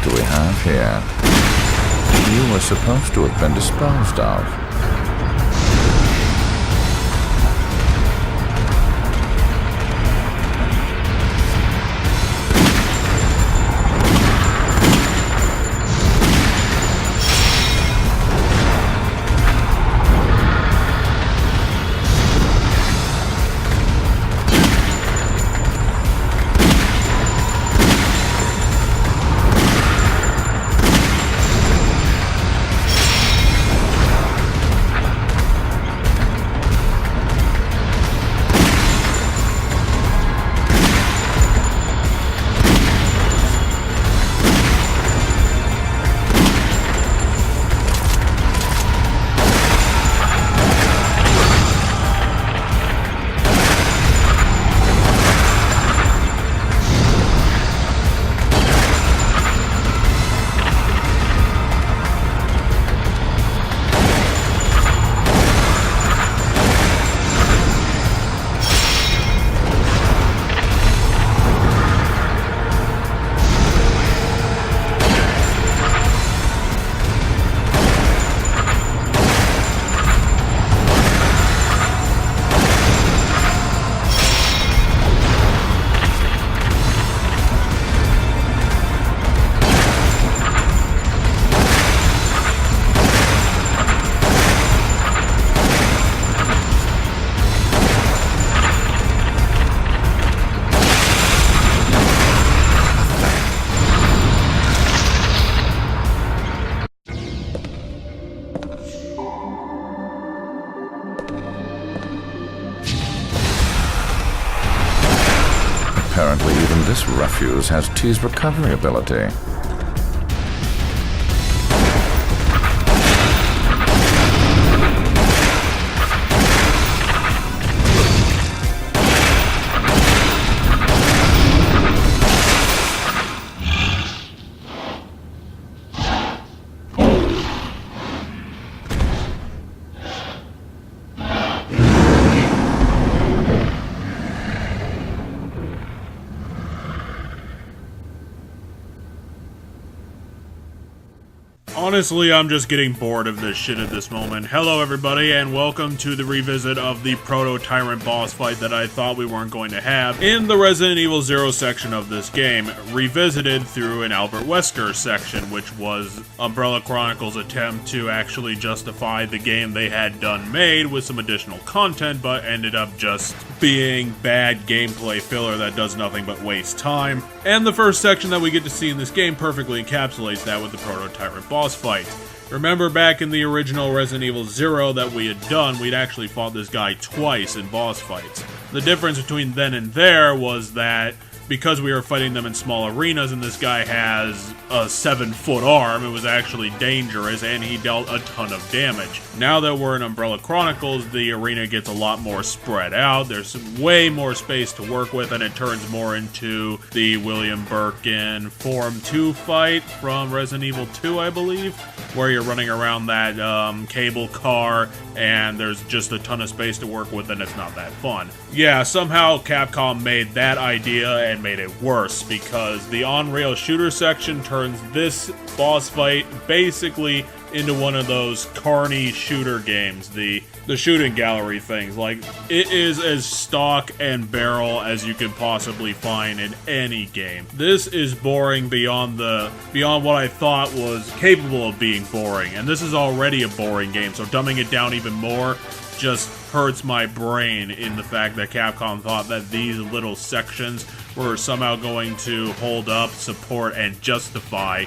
do we have here? You were supposed to have been disposed of. Apparently even this refuse has T's recovery ability. Honestly, I'm just getting bored of this shit at this moment. Hello everybody, and welcome to the revisit of the Proto-Tyrant boss fight that I thought we weren't going to have in the Resident Evil 0 section of this game, revisited through an Albert Wesker section, which was Umbrella Chronicles' attempt to actually justify the game they had done made with some additional content, but ended up just being bad gameplay filler that does nothing but waste time. And the first section that we get to see in this game perfectly encapsulates that with the Proto-Tyrant boss fight. Remember back in the original Resident Evil 0 that we had done, we'd actually fought this guy twice in boss fights. The difference between then and there was that because we were fighting them in small arenas and this guy has a 7-foot arm, it was actually dangerous and he dealt a ton of damage. Now that we're in Umbrella Chronicles, the arena gets a lot more spread out, there's way more space to work with, and it turns more into the William Birkin Form 2 fight from Resident Evil 2, I believe, where you're running around that cable car and there's just a ton of space to work with and it's not that fun. Yeah, somehow Capcom made that idea and made it worse, because the on-rail shooter section turns this boss fight basically into one of those carny shooter games, the shooting gallery things. Like, it is as stock and barrel as you could possibly find in any game. This is boring beyond what I thought was capable of being boring, and this is already a boring game, so dumbing it down even more just hurts my brain in the fact that Capcom thought that these little sections were somehow going to hold up, support, and justify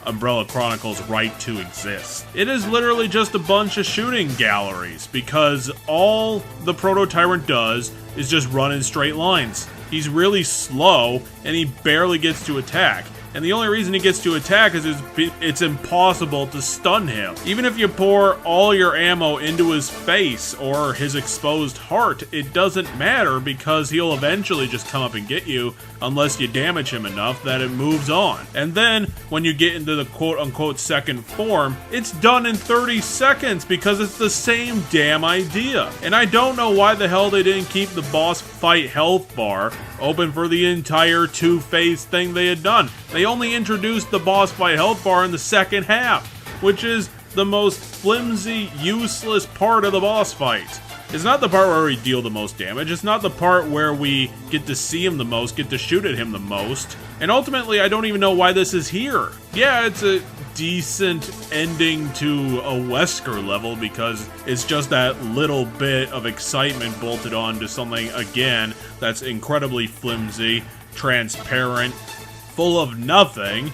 Umbrella Chronicles' right to exist. It is literally just a bunch of shooting galleries, because all the Proto-Tyrant does is just run in straight lines. He's really slow, and he barely gets to attack. And the only reason he gets to attack is it's impossible to stun him. Even if you pour all your ammo into his face or his exposed heart, it doesn't matter, because he'll eventually just come up and get you unless you damage him enough that it moves on. And then, when you get into the quote-unquote second form, it's done in 30 seconds because it's the same damn idea. And I don't know why the hell they didn't keep the boss fight health bar open for the entire two-phase thing they had done. They They only introduced the boss fight health bar in the second half, which is the most flimsy, useless part of the boss fight. It's not the part where we deal the most damage, it's not the part where we get to see him the most, get to shoot at him the most, and ultimately I don't even know why this is here. Yeah, it's a decent ending to a Wesker level because it's just that little bit of excitement bolted on to something, again, that's incredibly flimsy, transparent, full of nothing,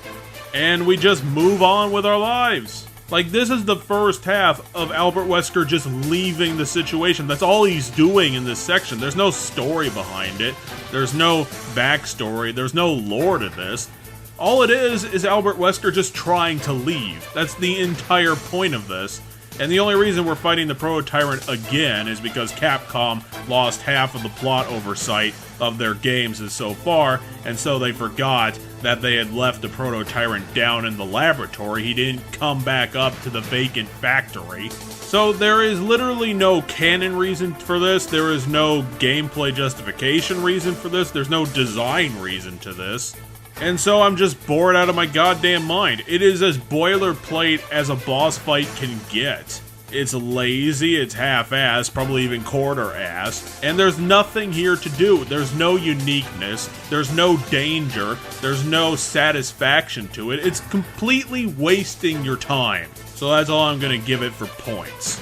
and we just move on with our lives. Like, this is the first half of Albert Wesker just leaving the situation. That's all he's doing in this section. There's no story behind it. There's no backstory. There's no lore to this. All it is Albert Wesker just trying to leave. That's the entire point of this. And the only reason we're fighting the Proto-Tyrant again is because Capcom lost half of the plot oversight of their games so far, and so they forgot that they had left the Proto-Tyrant down in the laboratory. He didn't come back up to the vacant factory. So there is literally no canon reason for this, there is no gameplay justification reason for this, there's no design reason to this. And so I'm just bored out of my goddamn mind. It is as boilerplate as a boss fight can get. It's lazy, it's half-assed, probably even quarter-assed, and there's nothing here to do. There's no uniqueness, there's no danger, there's no satisfaction to it. It's completely wasting your time. So that's all I'm gonna give it for points.